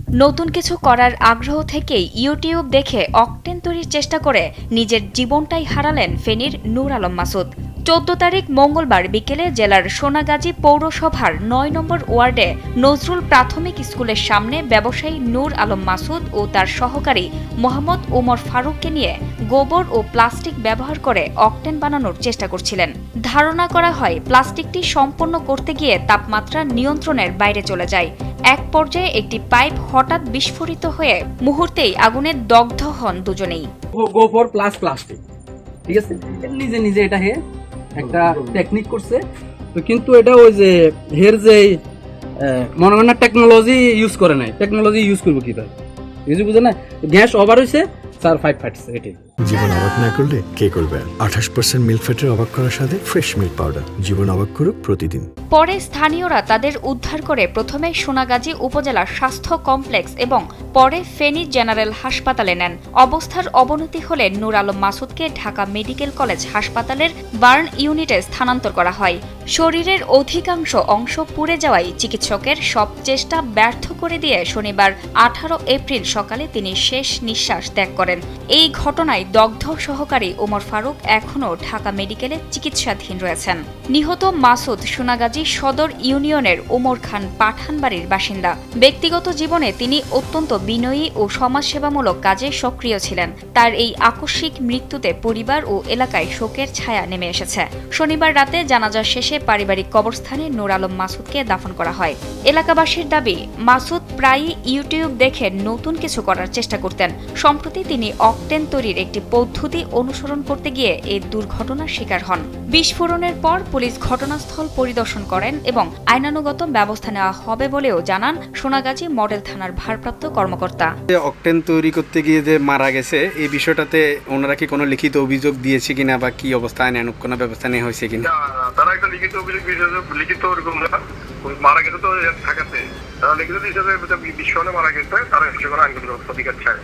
নতুন কিছু করার আগ্রহ থেকেই ইউটিউব দেখে অকটেন তৈরির চেষ্টা করে নিজের জীবনটাই হারালেন ফেনীর নূর আলম মাসুদ। ১৪ তারিখ মঙ্গলবার বিকেলে জেলার সোনাগাজী পৌরসভার ৯ নম্বর ওয়ার্ডে নজরুল প্রাথমিক স্কুলের সামনে ব্যবসায়ী নূর আলম মাসুদ ও তার সহকারী মোহাম্মদ ওমর ফারুককে নিয়ে গোবর ও প্লাস্টিক ব্যবহার করে অকটেন বানানোর চেষ্টা করছিলেন। ধারণা করা হয় প্লাস্টিকটি সম্পন্ন করতে গিয়ে তাপমাত্রা নিয়ন্ত্রণের বাইরে চলে যায়। এক পর্যায়ে একটি পাইপ হঠাৎ বিস্ফোরিত হয়ে মুহূর্তেই আগুনে দগ্ধ হন দুজনেই। গোবর প্লাস প্লাস্টিক, ঠিক আছে, নিজে নিজে এটা হে একটা টেকনিক করছে। তো কিন্তু এটা ওই যে হের যে মনে হয় না টেকনোলজি ইউজ করে নাই, টেকনোলজি ইউজ করবো কিভাবে কিছু বুঝে না, গ্যাস ওভার হয়েছে, স্যার ফাইভ ফাটছে। এটাই জীবন অবাক না করলে কে করবে? 28% মিল্ক ফ্যাটের অবাক করার সাথে ফ্রেশ মিল্ক পাউডার। জীবন অবাক করুক প্রতিদিন। পরে স্থানীয়রা তাদের উদ্ধার করে প্রথমে সোনাগাজী উপজেলা স্বাস্থ্য কমপ্লেক্স এবং পরে ফেনী জেনারেল হাসপাতালে নেন। অবস্থার অবনতি হলে নূর আলম মাসুদকে ঢাকা মেডিকেল কলেজ হাসপাতালের বার্ন ইউনিটে স্থানান্তর করা হয়। শরীরের অধিকাংশ অংশ পুড়ে যাওয়ায় চিকিৎসকের সব চেষ্টা ব্যর্থ করে দিয়ে শনিবার 18 এপ্রিল সকালে তিনি শেষ নিঃশ্বাস ত্যাগ করেন। এই ঘটনায় দগ্ধ সহকারী ওমর ফারুক এখনও ঢাকা মেডিকেলে চিকিৎসাধীন রয়েছেন। নিহত মাসুদ সোনাগাজী সদর ইউনিয়নের ওমর খান পাঠানবাড়ির বাসিন্দা। ব্যক্তিগত জীবনে তিনি অত্যন্ত বিনয়ী ও সমাজসেবামূলক কাজে সক্রিয় ছিলেন। তার এই আকস্মিক মৃত্যুতে পরিবার ও এলাকায় শোকের ছায়া নেমে এসেছে। শনিবার রাতে জানাজা শেষে পারিবারিক কবরস্থানে নূর আলম মাসুদকে দাফন করা হয়। এলাকাবাসীর দাবি, মাসুদ প্রায়ই ইউটিউব দেখে নতুন কিছু করার চেষ্টা করতেন। সম্প্রতি তিনি অকটেন তৈরির একটি পদ্ধতি অনুসরণ করতে গিয়ে এই দুর্ঘটনার শিকার হন। বিস্ফোরণের পর পুলিশ ঘটনাস্থল পরিদর্শন করেন এবং আইনানুগত ব্যবস্থা নেওয়া হবে বলেও জানান সোনাগাজী মডেল থানার ভারপ্রাপ্ত কর্মকর্তা। অকটেন তৈরি করতে গিয়ে যে মারা গেছে, এই বিষয়টাতে ওনারা কি কোনো লিখিত অভিযোগ দিয়েছে কিনা বা কি অবস্থা, আইনানুগ কোনো ব্যবস্থা নেওয়া হয়েছে কিনা? তারা একটা লিখিত অভিযোগ লিখিত ওরকম না, মারা গেছে তো ঢাকাতে, তারা লিখিত হিসাবে বিস্ফোরণে মারা গেছে, তারা কিছু করে আইনগত অধিকার চায়।